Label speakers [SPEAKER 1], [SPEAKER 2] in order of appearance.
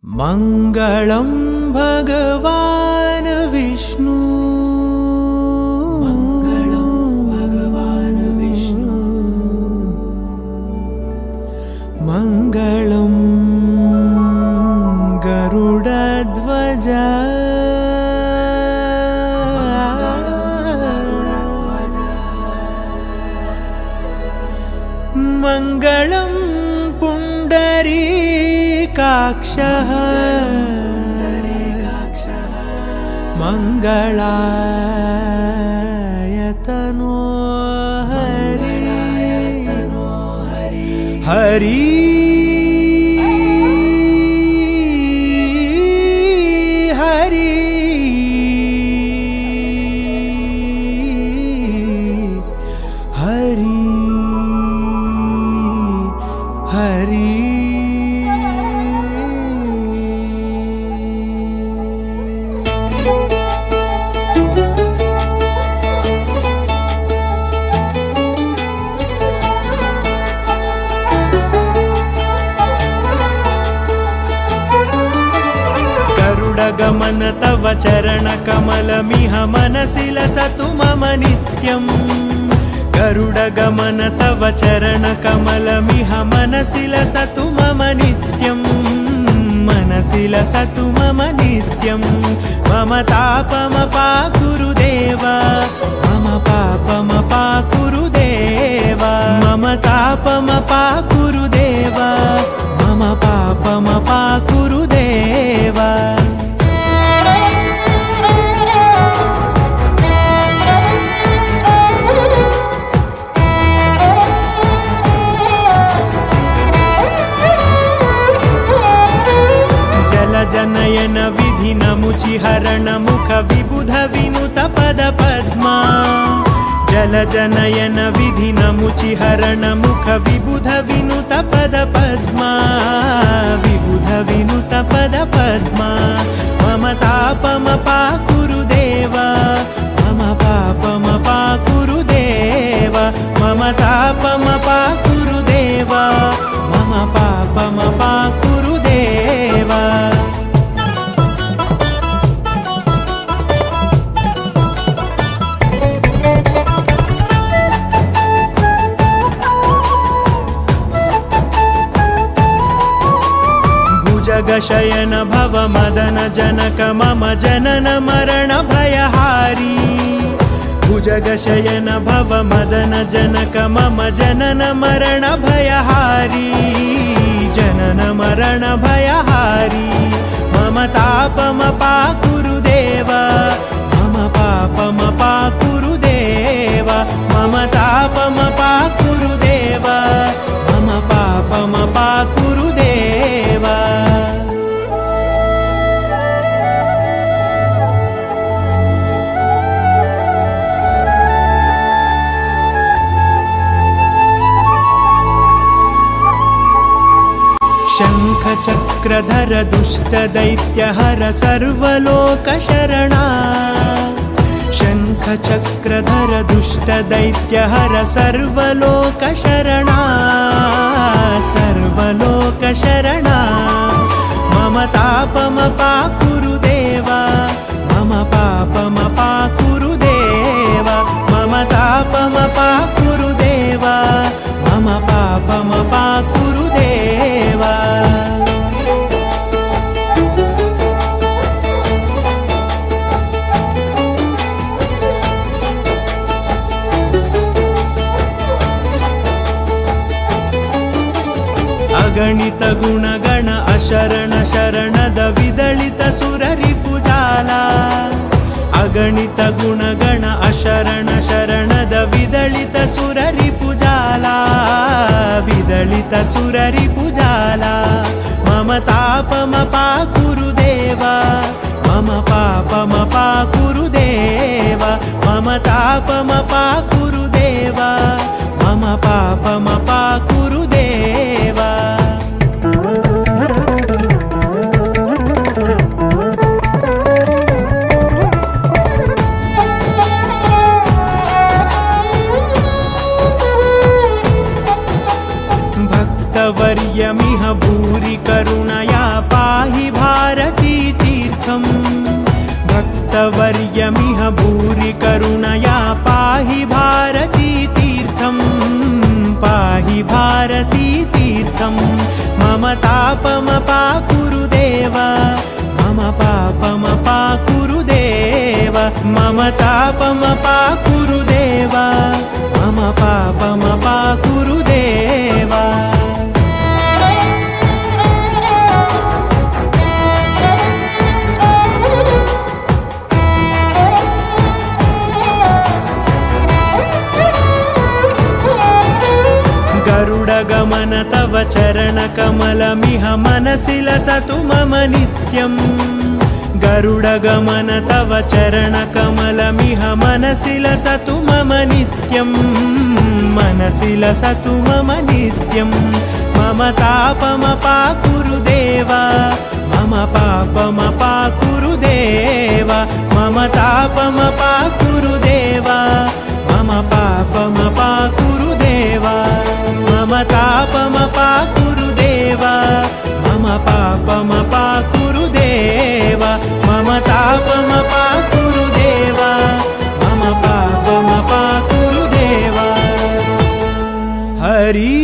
[SPEAKER 1] मङ्गलं भगवान् विष्णु मङ्गलं भगवान् विष्णु मङ्गलं गरुडध्वज मङ्गलं पुण्डरीकाक्षः मङ्गलायतनो हरि हरि हरि हरि हरि गरुडगमन तव चरणकमलमिह मनसि लसतु मम नित्यम् गरुडगमन तव चरणकमलमिह मनसि लसतु मम नित्यम् मनसि लसतु मम नित्यम् मम तापमपाकुरु देव मम पापमपाकुरु देव मम तापमपाकुरु देव मम पापमपाकुरु देव जनयन विधि नमुचिहरण मुख विबुध विनुत पद पद्मा जल जनयन विधि नमुचिहरण मुख विबुध विनुत पद पद्मा विबुध विनुत पद पद्मा मम तापमपाकुरु देव मम पापमपाकुरु देव मम तापमपाकुरु देव मम पापमपाकुरु देव जगशयन भव मदन जनक मम जनन मरण भयहारी भुजगशयन भव मदन जनक मम जनन मरण भयहारी जनन मरण भयहारी मम तापमपाकुरु देव मम पापमपाकुरु देव मम तापमपाकुरु देव मम पापमपाकुरु देव शङ्खचक्रधर दुष्टदैत्यहर सर्वलोकशरणा शङ्खचक्रधर दुष्टदैत्यहर सर्वलोकशरणा सर्वलोकशरणा मम तापमपाकुरु देव मम पापमपाकुरु देव मम तापमपाकुरु देव मम पापमपाकुरु देव अगणित गुणगण अशरण शरणद विदलित सुररिपुजाला अगणित गुणगण अशरण शरणद विदलित सुररिपुजाला विदलित सुररिपुजाला मम तापमपाकुरु देव मम पापमपाकुरु देव मम तापमपाकुरु देव मम पापमपाकुरु देव भक्तवर्यमिह भूरि करुणया पाहि तापमपा कुरुदेवा मम पापमपा कुरुदेवा गरुडगमन तव चरणकमलमिह मनसि लसतु मम नित्यम् गरुडगमन तव चरणकमलमिह मनसि लसतु मम नित्यम् मनसि लसतु मम नित्यम् मम तापमपा कुरुदेवा मम पापमपा कुरुदेवा मम तापमपा कुरुदेवा मम पापमपा कुरुदेवा मम तापमपा कुरुदेवा मम पापमपा कुरुदेवा मम तापमपा कुरुदेवा मम पापमपा कुरुदेवा हरि